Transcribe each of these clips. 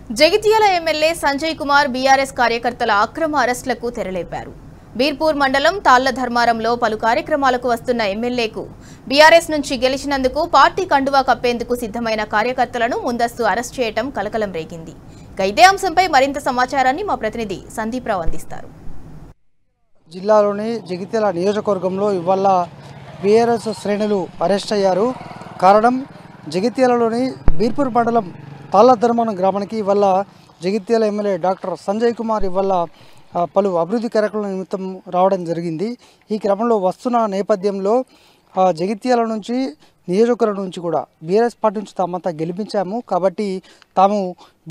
Jagtial MLA Sanjay Kumar BRS కార్యకర్తల అక్రమ అరెస్టులకు తెరలేపారు. బీర్పూర్ మండలం తాళ్ల ధర్మారంలో పలు కార్యక్రమాలకు వస్తున్న ఎమ్మెల్యేకు బీఆర్ఎస్ నుంచి గెలిచినందుకు పార్టీ కండువా కప్పేందుకు సిద్ధమైన కార్యకర్తలను ముందస్తు అరెస్ట్ చేయడం కలకలం రేగింది. ఇదే అంశంపై మరింత సమాచారాన్ని మా ప్రతినిధి సందీప్ రావు అందిస్తారు. జిల్లాలోని జగిత్యాల నియోజకవర్గంలో ఇవాళ బీఆర్ఎస్ శ్రేణులు అరెస్ట్ అయ్యారు. కారణం జగిత్యాలలోని బీర్పూర్ మండలం తాళ్ల ధర్మారం గ్రామానికి ఇవాళ జగిత్యాల ఎమ్మెల్యే డాక్టర్ సంజయ్ కుమార్ ఇవాళ పలు అభివృద్ధి కార్యక్రమాల నిమిత్తం రావడం జరిగింది. ఈ క్రమంలో వస్తున్న నేపథ్యంలో జగిత్యాల నుంచి నియోజకవర్గం నుంచి కూడా బీఆర్ఎస్ పార్టీ నుంచి తామంతా గెలిపించాము కాబట్టి తాము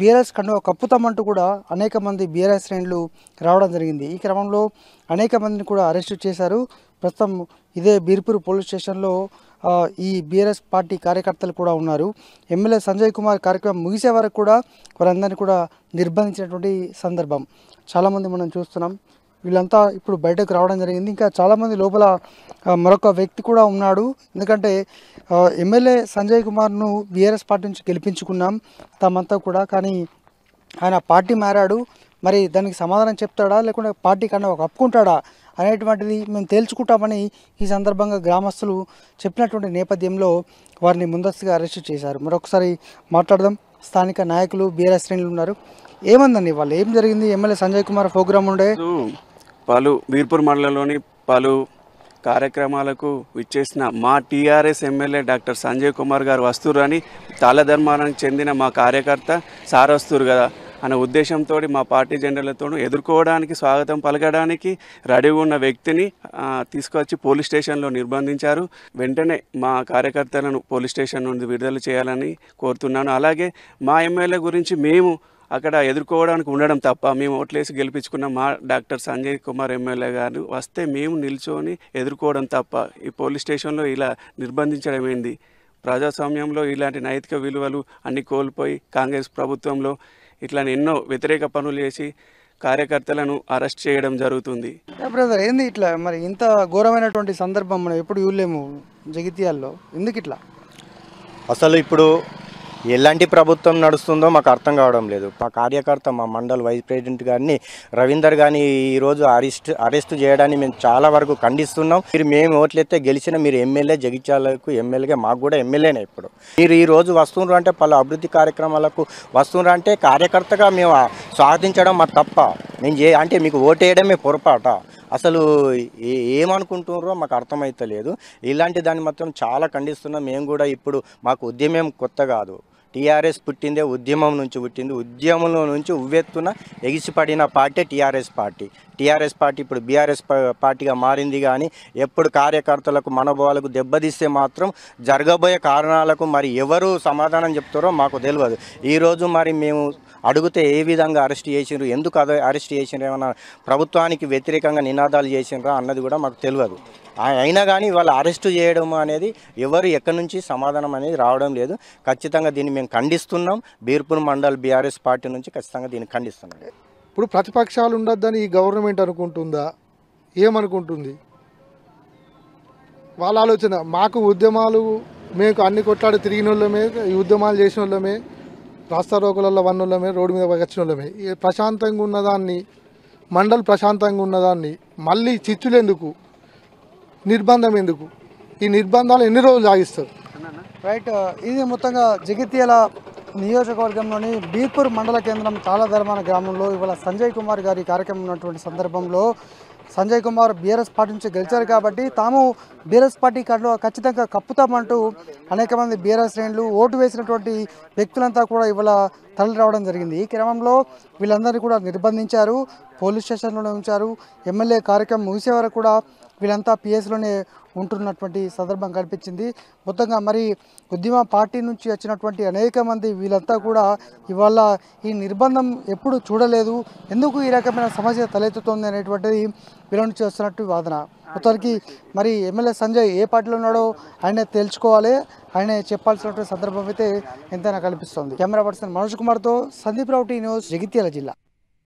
బీఆర్ఎస్ కండువా కప్పుతామంటూ కూడా అనేక మంది బీఆర్ఎస్ శ్రేణులు రావడం జరిగింది. ఈ క్రమంలో అనేక మందిని కూడా అరెస్టు చేశారు. ప్రస్తుతం ఇదే బీర్పూర్ పోలీస్ స్టేషన్లో ఈ బీఆర్ఎస్ పార్టీ కార్యకర్తలు కూడా ఉన్నారు. ఎమ్మెల్యే సంజయ్ కుమార్ కార్యక్రమం ముగిసే వరకు కూడా వారందరినీ కూడా నిర్బంధించినటువంటి సందర్భం చాలామంది మనం చూస్తున్నాం. వీళ్ళంతా ఇప్పుడు బయటకు రావడం జరిగింది. ఇంకా చాలామంది లోపల మరొక వ్యక్తి కూడా ఉన్నాడు. ఎందుకంటే ఎమ్మెల్యే సంజయ్ కుమార్ను బీఆర్ఎస్ పార్టీ నుంచి గెలిపించుకున్నాం తామంతా కూడా, కానీ ఆయన పార్టీ మారాడు. మరి దానికి సమాధానం చెప్తాడా లేకుంటే పార్టీ కన్నా కప్పుకుంటాడా అనేటువంటిది మేము తేల్చుకుంటామని ఈ సందర్భంగా గ్రామస్తులు చెప్పినటువంటి నేపథ్యంలో వారిని ముందస్తుగా అరెస్టు చేశారు. మరొకసారి మాట్లాడదాం. స్థానిక నాయకులు బీఆర్ఎస్ శ్రేణులు ఉన్నారు. ఏమందండి వాళ్ళు ఏం జరిగింది? ఎమ్మెల్యే సంజయ్ కుమార్ ప్రోగ్రాం ఉండే పలు బీర్పూర్ మండలంలోని పలు కార్యక్రమాలకు విచ్చేసిన మా TRS MLA doctor Sanjay Kumar గారు వస్తురని తాళ్ల ధర్మారానికి చెందిన మా కార్యకర్త సార్ వస్తురు కదా అనే ఉద్దేశంతో మా పార్టీ జెండాలతో ఎదుర్కోవడానికి స్వాగతం పలకడానికి రెడీగా ఉన్న వ్యక్తిని తీసుకొచ్చి పోలీస్ స్టేషన్లో నిర్బంధించారు. వెంటనే మా కార్యకర్తలను పోలీస్ స్టేషన్ నుండి విడుదల చేయాలని కోరుతున్నాను. అలాగే మా ఎమ్మెల్యే గురించి మేము అక్కడ ఎదుర్కోవడానికి ఉండడం తప్ప, మేము ఓట్లేసి గెలిపించుకున్న మా డాక్టర్ సంజయ్ కుమార్ ఎమ్మెల్యే గారు వస్తే మేము నిల్చొని ఎదుర్కోవడం తప్ప ఈ పోలీస్ స్టేషన్లో ఇలా నిర్బంధించడం ఏంది? ప్రజాస్వామ్యంలో ఇలాంటి నైతిక విలువలు అన్ని కోల్పోయి కాంగ్రెస్ ప్రభుత్వంలో ఇట్లా ఎన్నో వ్యతిరేక పనులు చేసి కార్యకర్తలను అరెస్ట్ చేయడం జరుగుతుంది. బ్రదర్ ఏంది ఇట్లా? మరి ఇంత ఘోరమైనటువంటి సందర్భం మనం ఎప్పుడు చూడలేము జగిత్యాల్లో. ఎందుకు ఇట్లా? అసలు ఇప్పుడు ఎలాంటి ప్రభుత్వం నడుస్తుందో మాకు అర్థం కావడం లేదు. మా కార్యకర్త మా మండల్ వైస్ ప్రెసిడెంట్ గారిని రవీందర్ గారిని ఈరోజు అరెస్ట్ చేయడాన్ని మేము చాలా వరకు ఖండిస్తున్నాం. మేము ఓట్లయితే గెలిచిన మీరు ఎమ్మెల్యే, జగిత్యాలకు ఎమ్మెల్యేగా మాకు కూడా ఎమ్మెల్యేనే. ఇప్పుడు మీరు ఈరోజు వస్తున్నారు అంటే పలు అభివృద్ధి కార్యక్రమాలకు వస్తున్నారు అంటే కార్యకర్తగా మేము స్వాగతించడం మా తప్ప, నేను అంటే మీకు ఓటేయడమే పొరపాట. అసలు ఏమనుకుంటున్నారో మాకు అర్థమవుతలేదు. ఇలాంటి దాన్ని మాత్రం చాలా ఖండిస్తున్నాం. మేము కూడా ఇప్పుడు మాకు ఉద్యమం కొత్త కాదు. టీఆర్ఎస్ పుట్టిందే ఉద్యమం నుంచి పుట్టింది. ఉద్యమంలో నుంచి ఉవ్వెత్తున ఎగిసిపడిన party TRS party. TRS party ఇప్పుడు బీఆర్ఎస్ పార్టీగా మారింది. కానీ ఎప్పుడు కార్యకర్తలకు మనోభావాలకు దెబ్బతీస్తే మాత్రం జరగబోయే కారణాలకు మరి ఎవరు సమాధానం చెప్తారో మాకు తెలియదు. ఈరోజు మరి మేము అడిగితే ఏ విధంగా అరెస్ట్ చేసిండ్రు, ఎందుకు అరెస్ట్ చేసిండ్రు, ఏమన్నా ప్రభుత్వానికి వ్యతిరేకంగా నినాదాలు చేసిండ్రా అన్నది కూడా మాకు తెలియదు. అయినా కానీ వాళ్ళు అరెస్టు చేయడం అనేది ఎవరు ఎక్కడి నుంచి సమాధానం అనేది రావడం లేదు. ఖచ్చితంగా దీన్ని మేము ఖండిస్తున్నాం. బీర్పూర్ మండల్ బీఆర్ఎస్ పార్టీ నుంచి ఖచ్చితంగా దీన్ని ఖండిస్తున్నాం. ఇప్పుడు ప్రతిపక్షాలు ఉండొద్దని ఈ గవర్నమెంట్ అనుకుంటుందా? ఏమనుకుంటుంది? వాళ్ళ ఆలోచన. మాకు ఉద్యమాలు, మేము అన్ని కొట్లాడి తిరిగిన వాళ్ళమే, ఈ ఉద్యమాలు చేసిన వాళ్ళమే, రాస్తా రోగులలో వన్నోళ్ళమే, రోడ్డు మీద వచ్చిన వాళ్ళమే. ప్రశాంతంగా ఉన్నదాన్ని, మండల్ ప్రశాంతంగా ఉన్నదాన్ని మళ్ళీ చిచ్చులు ఎందుకు, నిర్బంధం ఎందుకు? ఈ నిర్బంధాలు ఎన్ని రోజులు సాగిస్తారు? రైట్. ఇది మొత్తంగా జగిత్యాల నియోజకవర్గంలోని బీర్పూర్ మండల కేంద్రం తాళ్ల ధర్మారం గ్రామంలో ఇవాళ సంజయ్ కుమార్ గారి కార్యక్రమం ఉన్నటువంటి సందర్భంలో సంజయ్ కుమార్ బీఆర్ఎస్ పార్టీ నుంచి గెలిచారు కాబట్టి తాము బీఆర్ఎస్ పార్టీ ఖచ్చితంగా కప్పుతామంటూ అనేక మంది బీఆర్ఎస్ శ్రేణులు ఓటు వేసినటువంటి వ్యక్తులంతా కూడా ఇవాళ తరలి రావడం జరిగింది. ఈ క్రమంలో వీళ్ళందరినీ కూడా నిర్బంధించారు, పోలీస్ స్టేషన్లోనే ఉంచారు. ఎమ్మెల్యే కార్యక్రమం ముగిసే వరకు కూడా వీళ్ళంతా పిఎస్లోనే ఉంటున్నటువంటి సందర్భం కనిపించింది. మొత్తంగా మరి ఉద్యమ పార్టీ నుంచి వచ్చినటువంటి అనేక మంది వీళ్ళంతా కూడా ఇవాళ ఈ నిర్బంధం ఎప్పుడు చూడలేదు, ఎందుకు ఈ రకమైన సమస్య తలెత్తుతోంది అనేటువంటిది వీళ్ళ నుంచి వస్తున్నట్టు వాదన. మొత్తానికి మరి ఎమ్మెల్యే సంజయ్ ఏ పార్టీలో ఉన్నాడో ఆయనే తేల్చుకోవాలి, ఆయనే చెప్పాల్సినటువంటి సందర్భం అయితే ఎంతైనా కనిపిస్తోంది. కెమెరా పర్సన్ మనోజ్ కుమార్తో సందీప్ రావు, టీ న్యూస్, జగిత్యాల జిల్లా.